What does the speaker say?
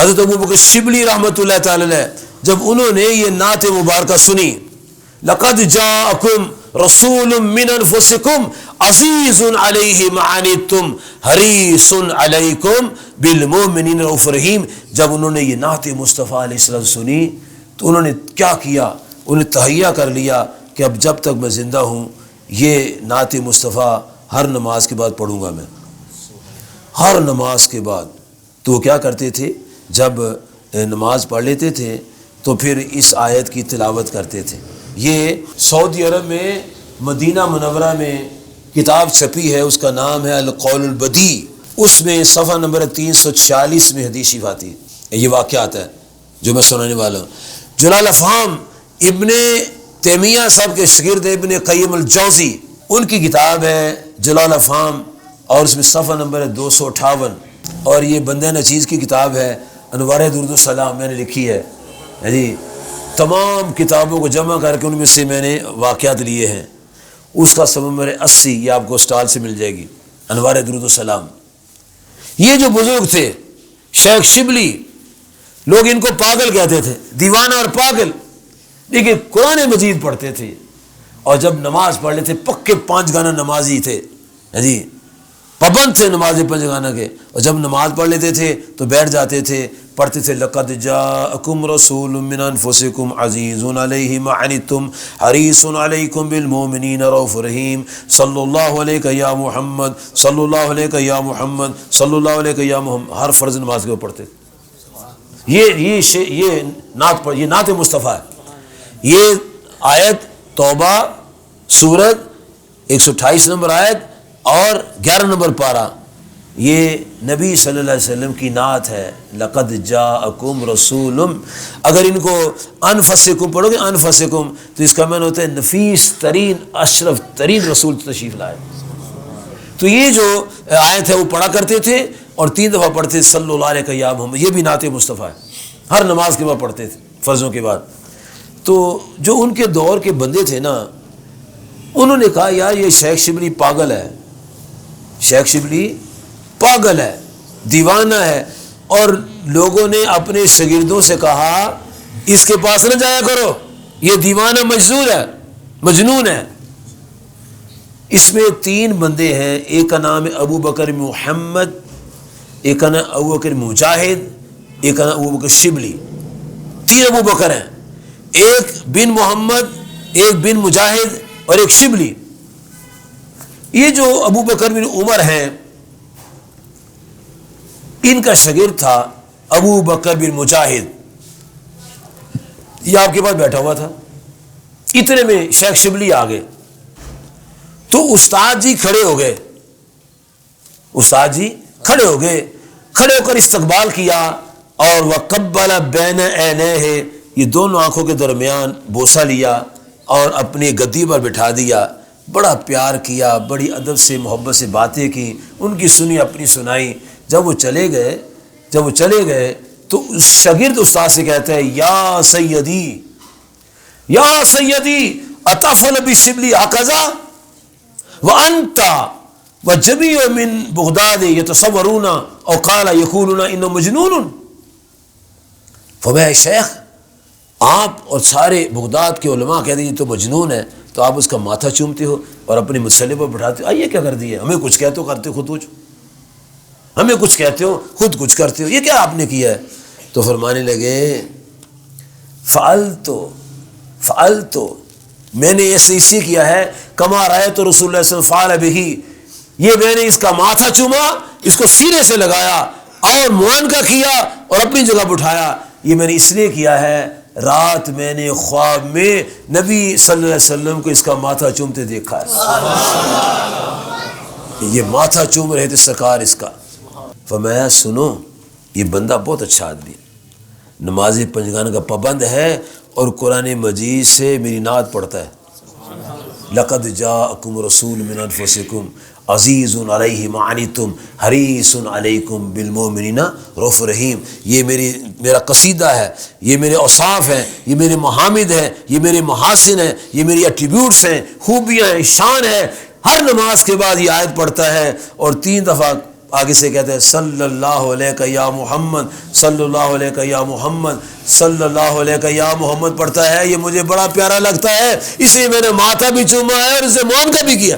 حضرت ابو بکر شبلی رحمۃ اللہ تعالی علیہ جب انہوں نے یہ نعت مبارکہ سنی، لقد جاءکم رسول من انفسکم عزیز علیہ ما عنتم حریص علیکم بالمؤمنین رؤوف رحیم، جب انہوں نے یہ نعت مصطفیٰ علیہ السلام سنی تو انہوں نے کیا کیا، انہیں تہیہ کر لیا کہ اب جب تک میں زندہ ہوں یہ نعت مصطفیٰ ہر نماز کے بعد پڑھوں گا، میں ہر نماز کے بعد۔ تو وہ کیا کرتے تھے، جب نماز پڑھ لیتے تھے تو پھر اس آیت کی تلاوت کرتے تھے۔ یہ سعودی عرب میں مدینہ منورہ میں کتاب چھپی ہے، اس کا نام ہے القول البدیع، اس میں صفحہ نمبر 346 میں حدیث شریف آتی ہے، یہ واقعات ہے جو میں سنانے والا ہوں۔ جلال افہام ابن تیمیہ صاحب کے شاگرد ابن قیم الجوزی، ان کی کتاب ہے جلال افہام، اور اس میں صفحہ نمبر ہے 258، اور یہ بندہ نچیز کی کتاب ہے انوار درود السلام، میں نے لکھی ہے جی، تمام کتابوں کو جمع کر کے ان میں سے میں نے واقعات لیے ہیں، اس کا صفحہ نمبر 80 یہ آپ کو اسٹال سے مل جائے گی، انوار درود السلام۔ یہ جو بزرگ تھے شیخ شبلی، لوگ ان کو پاگل کہتے تھے، دیوانہ اور پاگل، لیکن قرآن مجید پڑھتے تھے، اور جب نماز پڑھ لیتے پکے 5 گانا نمازی تھے جی، پابند تھے نماز 5 گانا کے، اور جب نماز پڑھ لیتے تھے تو بیٹھ جاتے تھے، پڑھتے تھے لقد جاءکم رسول من انفسکم عزیز علیہ ما عنتم حریص علیکم بالمؤمنین رؤوف رحیم صلی اللہ علیہ یا محمد صلی اللہ علیہ یا محمد صلی اللہ علیہ یا محمد، ہر فرض نماز کے اوپر پڑھتے تھے۔ یہ نعت مصطفیٰ ہے۔ یہ آیت توبہ سورت 128 نمبر آیت اور 11 نمبر پارہ، یہ نبی صلی اللہ علیہ وسلم کی نعت ہے، لقد جاءکم رسول۔ اگر ان کو انفسکم پڑھو گے، انفسکم، تو اس کا معنی ہوتا ہے نفیس ترین اشرف ترین رسول تشریف لائے۔ تو یہ جو آیت ہے وہ پڑھا کرتے تھے، اور 3 دفعہ پڑھتے صلی اللہ علیہ یا محمد، یہ بھی نعت مصطفیٰ ہے، ہر نماز کے بعد پڑھتے تھے فرضوں کے بعد۔ تو جو ان کے دور کے بندے تھے نا، انہوں نے کہا یار یہ شیخ شبلی پاگل ہے، شیخ شبلی پاگل ہے، دیوانہ ہے، اور لوگوں نے اپنے شاگردوں سے کہا اس کے پاس نہ جایا کرو، یہ دیوانہ مجذور ہے، مجنون ہے۔ اس میں 3 بندے ہیں، ایک کا نام ہے ابو بکر محمد، ایک کا نام ابو بکر مجاہد، ایک کا نام ابو بکر شبلی، 3 ابو بکر ہیں، ایک بن محمد، ایک بن مجاہد اور ایک شبلی۔ یہ جو ابو بکر بن عمر ہیں، ان کا شاگرد تھا ابو بکر بن مجاہد، یہ آپ کے پاس بیٹھا ہوا تھا۔ اتنے میں شیخ شبلی آ گئے، تو استاد جی کھڑے ہو گئے، استاد جی کھڑے ہو گئے، کھڑے ہو کر استقبال کیا، اور وقبل بین عینیہ، یہ دونوں آنکھوں کے درمیان بوسہ لیا اور اپنی گدی پر بٹھا دیا، بڑا پیار کیا، بڑی ادب سے محبت سے باتیں کی، ان کی سنی اپنی سنائی۔ جب وہ چلے گئے تو اس شاگرد استاد سے کہتا ہے یا سیدی اتفعل بشبلی هكذا وانت وجميع من بغداد يتصورون او قال يقولون انه مجنون۔ فرمایا شیخ آپ اور سارے بغداد کے علماء کہتے ہیں یہ تو مجنون ہے، تو آپ اس کا ماتھا چومتے ہو اور اپنے مسلح پر بٹھاتے ہو، آئیے کیا کر دیا، ہمیں کچھ کہتے ہو کرتے ہو خود کچھ، ہمیں کچھ کہتے ہو خود کچھ کرتے ہو، یہ کیا آپ نے کیا ہے؟ تو فرمانے لگے فعلتو میں نے ایسے اسی کیا ہے، کما رأیت تو رسول اللہ صلی اللہ علیہ وسلم فعل بہ، یہ میں نے اس کا ماتھا چوما، اس کو سینے سے لگایا اور معانقہ کیا اور اپنی جگہ بٹھایا، یہ میں نے اس لیے کیا ہے رات میں نے خواب میں نبی صلی اللہ علیہ وسلم کو اس کا ماتھا چومتے دیکھا ہے، یہ ماتھا چوم رہے تھے سرکار اس کا۔ فرمایا سنو یہ بندہ بہت اچھا آدمی، نماز 5 گانا کا پابند ہے اور قرآن مجید سے میری نعت پڑھتا ہے، لقد جاءکم رسول من انفسکم عزیز علیہ ما عنتم حریص علیکم بالمؤمنین رؤوف رحیم، یہ میرا قصیدہ ہے، یہ میرے اوصاف ہیں، یہ میرے محامد ہیں، یہ میرے محاسن ہیں، یہ میری ایٹریبیوٹس ہیں، خوبیاں ہیں، شان ہے۔ ہر نماز کے بعد یہ آیت پڑھتا ہے اور 3 دفعہ آگے سے کہتے ہیں صلی اللہ علیہ یا محمد، صلی اللہ علیہ یا محمد، صلی اللہ علیہ یا محمد پڑھتا ہے، یہ مجھے بڑا پیارا لگتا ہے، اس لیے میں نے ماتھا بھی چوما ہے اور اسے موم کا بھی کیا۔